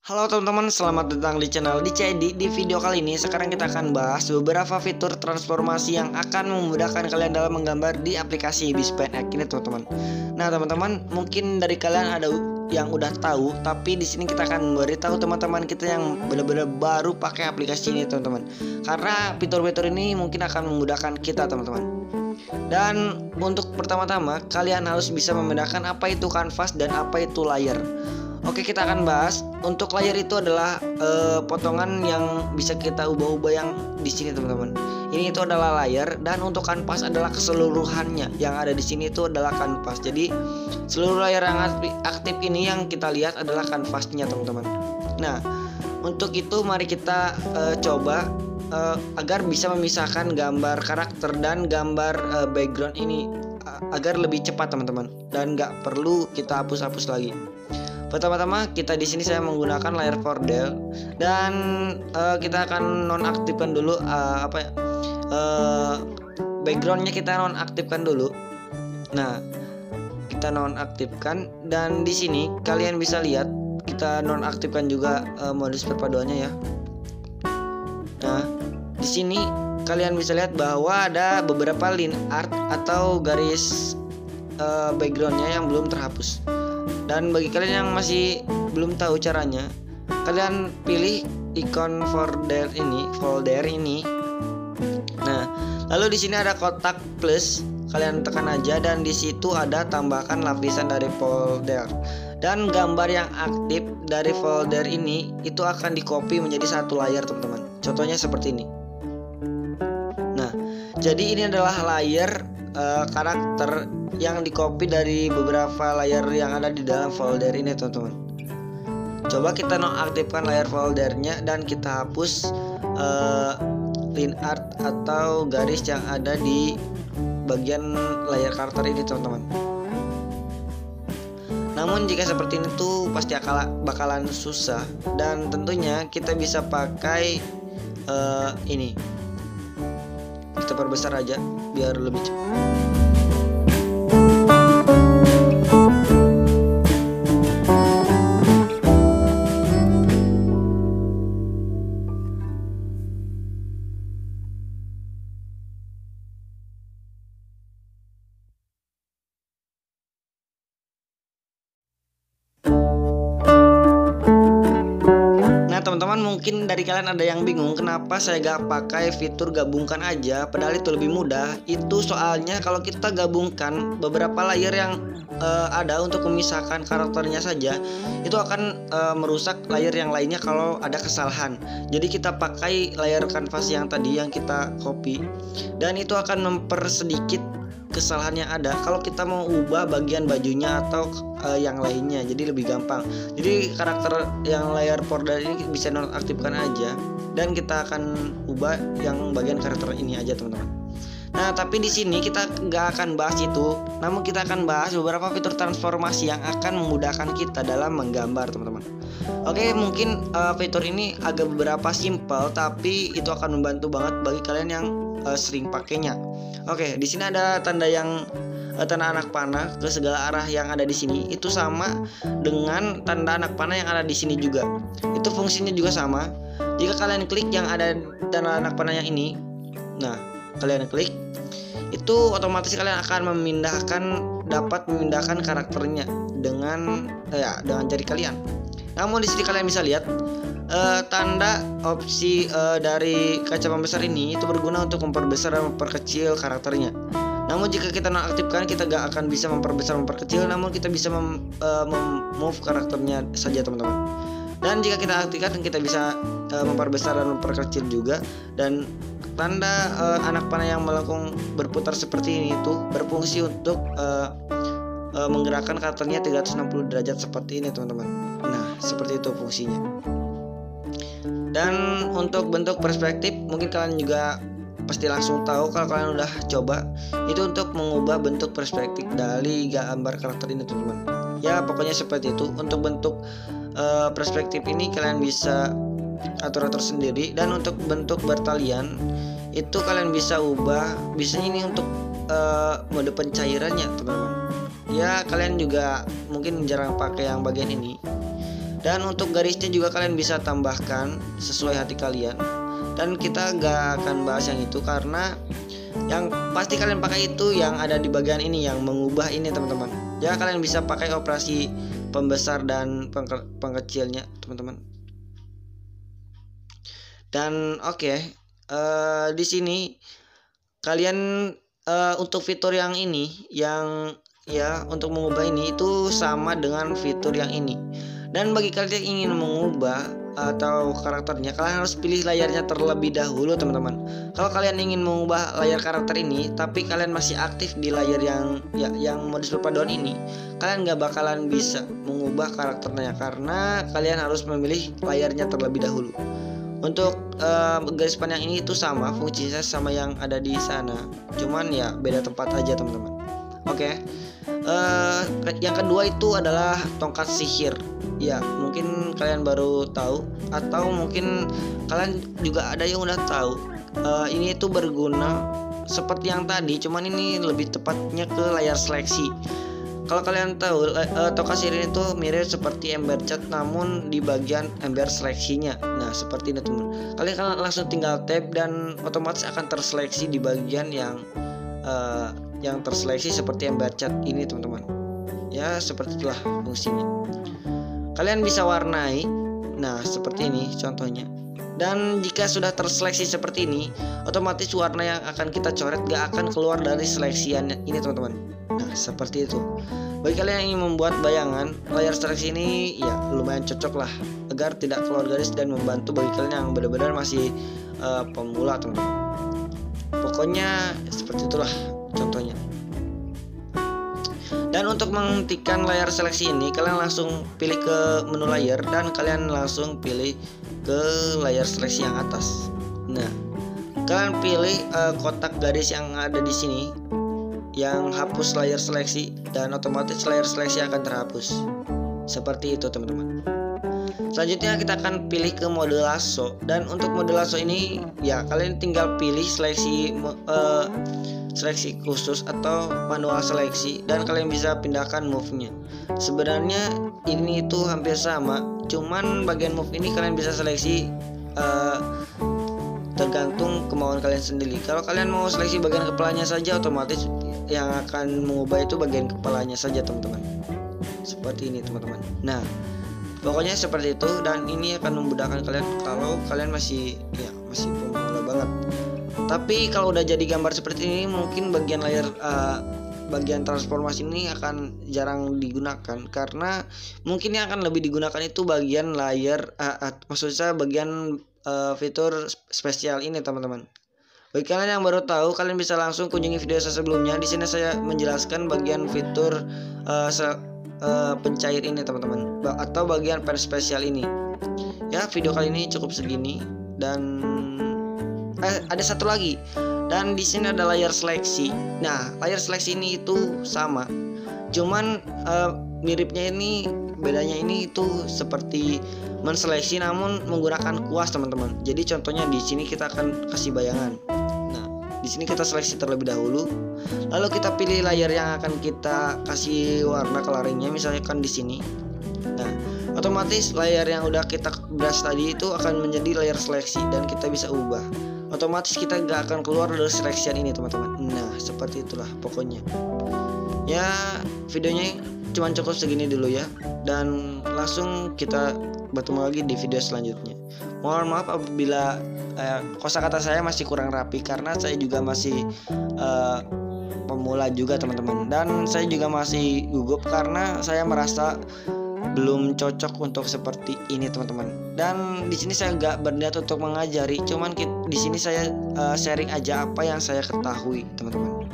Halo teman-teman, selamat datang di channel DCD. Di video kali ini sekarang kita akan bahas beberapa fitur transformasi yang akan memudahkan kalian dalam menggambar di aplikasi BizPen X ini teman-teman. Nah teman-teman, mungkin dari kalian ada yang udah tahu, tapi di sini kita akan memberitahu teman-teman kita yang benar-benar baru pakai aplikasi ini teman-teman. Karena fitur-fitur ini mungkin akan memudahkan kita teman-teman. Dan untuk pertama-tama kalian harus bisa membedakan apa itu kanvas dan apa itu layer. Oke, kita akan bahas. Untuk layer itu adalah potongan yang bisa kita ubah-ubah yang di sini teman-teman. Ini itu adalah layer, dan untuk kanvas adalah keseluruhannya. Yang ada di sini itu adalah kanvas. Jadi seluruh layer yang aktif ini yang kita lihat adalah kanvasnya teman-teman. Nah, untuk itu mari kita coba agar bisa memisahkan gambar karakter dan gambar background ini agar lebih cepat teman-teman, dan nggak perlu kita hapus-hapus lagi. Pertama-tama kita di sini saya menggunakan layer border, dan kita akan nonaktifkan dulu backgroundnya kita nonaktifkan dulu. Nah, kita nonaktifkan, dan di sini kalian bisa lihat kita nonaktifkan juga modus perpaduannya ya. Nah, di sini kalian bisa lihat bahwa ada beberapa line art atau garis backgroundnya yang belum terhapus. Dan bagi kalian yang masih belum tahu caranya, kalian pilih ikon folder ini. Nah, lalu di sini ada kotak plus, kalian tekan aja, dan di situ ada tambahkan lapisan dari folder. Dan gambar yang aktif dari folder ini itu akan di-copy menjadi satu layer teman-teman. Contohnya seperti ini. Nah, jadi ini adalah layer karakter yang di-copy dari beberapa layer yang ada di dalam folder ini teman-teman. Coba kita nonaktifkan layer foldernya dan kita hapus line art atau garis yang ada di bagian layer karakter ini teman-teman. Namun jika seperti ini tuh pasti bakalan susah, dan tentunya kita bisa pakai ini. Kita perbesar aja biar lebih cepat. Teman-teman, mungkin dari kalian ada yang bingung kenapa saya gak pakai fitur gabungkan aja, padahal itu lebih mudah. Itu soalnya kalau kita gabungkan beberapa layer yang ada untuk memisahkan karakternya saja, itu akan merusak layer yang lainnya kalau ada kesalahan. Jadi kita pakai layer kanvas yang tadi yang kita copy, dan itu akan mempersedikit kesalahan yang ada kalau kita mau ubah bagian bajunya atau yang lainnya, jadi lebih gampang. Jadi karakter yang layer border ini bisa nonaktifkan aja, dan kita akan ubah yang bagian karakter ini aja teman-teman. Nah, tapi di sini kita nggak akan bahas itu, namun kita akan bahas beberapa fitur transformasi yang akan memudahkan kita dalam menggambar teman-teman. Oke, mungkin fitur ini agak beberapa simple, tapi itu akan membantu banget bagi kalian yang sering pakainya. Oke, di sini ada tanda anak panah ke segala arah yang ada di sini. Itu sama dengan tanda anak panah yang ada di sini juga. Itu fungsinya juga sama. Jika kalian klik yang ada tanda anak panah yang ini, nah kalian klik, itu otomatis kalian akan dapat memindahkan karakternya dengan jari kalian. Namun di sini kalian bisa lihat tanda opsi dari kaca pembesar ini itu berguna untuk memperbesar dan memperkecil karakternya. Namun jika kita nonaktifkan, kita gak akan bisa memperbesar memperkecil, namun kita bisa move karakternya saja teman-teman. Dan jika kita aktifkan, kita bisa memperbesar dan memperkecil juga. Dan tanda anak panah yang melengkung berputar seperti ini itu berfungsi untuk menggerakkan karakternya 360 derajat seperti ini teman-teman. Nah, seperti itu fungsinya. Dan untuk bentuk perspektif, mungkin kalian juga pasti langsung tahu kalau kalian udah coba. Itu untuk mengubah bentuk perspektif dari gambar karakter ini teman-teman. Ya pokoknya seperti itu. Untuk bentuk perspektif ini kalian bisa atur-atur sendiri. Dan untuk bentuk bertalian itu kalian bisa ubah. Biasanya ini untuk mode pencairannya teman-teman. Ya kalian juga mungkin jarang pakai yang bagian ini. Dan untuk garisnya juga kalian bisa tambahkan sesuai hati kalian. Dan kita gak akan bahas yang itu karena yang pasti kalian pakai itu yang ada di bagian ini, yang mengubah ini teman-teman. Ya kalian bisa pakai operasi pembesar dan pengkecilnya teman-teman. Dan oke, di sini kalian untuk fitur yang ini, yang ya untuk mengubah ini itu sama dengan fitur yang ini. Dan bagi kalian yang ingin mengubah atau karakternya, kalian harus pilih layarnya terlebih dahulu teman-teman. Kalau kalian ingin mengubah layar karakter ini tapi kalian masih aktif di layar yang modus perpaduan ini, kalian gak bakalan bisa mengubah karakternya karena kalian harus memilih layarnya terlebih dahulu. Untuk garis panjang ini itu sama fungsinya sama yang ada di sana, cuman ya beda tempat aja teman-teman. Oke. Yang kedua itu adalah tongkat sihir. Ya mungkin kalian baru tahu atau mungkin kalian juga ada yang udah tahu. Ini itu berguna seperti yang tadi, cuman ini lebih tepatnya ke layar seleksi. Kalau kalian tahu tongkat sihir itu mirip seperti ember cat namun di bagian ember seleksinya. Nah seperti ini teman. Kalian langsung tinggal tap dan otomatis akan terseleksi di bagian yang terseleksi seperti ember cat ini teman-teman. Ya seperti itulah fungsinya. Kalian bisa warnai, nah seperti ini contohnya. Dan jika sudah terseleksi seperti ini, otomatis warna yang akan kita coret gak akan keluar dari seleksian ini teman-teman. Nah seperti itu. Bagi kalian yang ingin membuat bayangan, layar seleksi ini ya lumayan cocok lah agar tidak keluar garis dan membantu bagi kalian yang benar-benar masih pemula teman-teman. Pokoknya seperti itulah contohnya. Dan untuk menghentikan layar seleksi ini, kalian langsung pilih ke menu layar dan kalian langsung pilih ke layar seleksi yang atas. Nah, kalian pilih kotak garis yang ada di sini yang hapus layar seleksi dan otomatis layar seleksi akan terhapus. Seperti itu teman-teman. Selanjutnya kita akan pilih ke mode lasso. Dan untuk mode lasso ini ya kalian tinggal pilih seleksi khusus atau manual seleksi dan kalian bisa pindahkan move-nya. Sebenarnya ini itu hampir sama, cuman bagian move ini kalian bisa seleksi tergantung kemauan kalian sendiri. Kalau kalian mau seleksi bagian kepalanya saja, otomatis yang akan mengubah itu bagian kepalanya saja teman-teman. Seperti ini teman-teman. Nah pokoknya seperti itu, dan ini akan memudahkan kalian kalau kalian masih pemula banget. Tapi kalau udah jadi gambar seperti ini, mungkin bagian layar bagian transformasi ini akan jarang digunakan karena mungkin yang akan lebih digunakan itu bagian layar maksud saya bagian fitur spesial ini teman-teman. Bagi kalian yang baru tahu, kalian bisa langsung kunjungi video saya sebelumnya. Di sini saya menjelaskan bagian fitur pencair ini teman-teman, atau bagian pen spesial ini. Ya video kali ini cukup segini, dan ada satu lagi. Dan di sini ada layar seleksi. Nah layar seleksi ini itu sama, cuman miripnya ini, bedanya ini itu seperti menseleksi namun menggunakan kuas teman-teman. Jadi contohnya di sini kita akan kasih bayangan. Nah di sini kita seleksi terlebih dahulu, lalu kita pilih layar yang akan kita kasih warna coloringnya, misalkan di sini. Nah otomatis layar yang udah kita beras tadi itu akan menjadi layar seleksi dan kita bisa ubah. Otomatis kita gak akan keluar dari seleksian ini teman-teman. Nah seperti itulah pokoknya. Ya videonya cuma cukup segini dulu ya, dan langsung kita bertemu lagi di video selanjutnya. Mohon maaf apabila kosakata saya masih kurang rapi karena saya juga masih pemula juga teman-teman, dan saya juga masih gugup karena saya merasa belum cocok untuk seperti ini teman-teman. Dan di sini saya nggak berniat untuk mengajari, cuman di sini saya sharing aja apa yang saya ketahui teman-teman.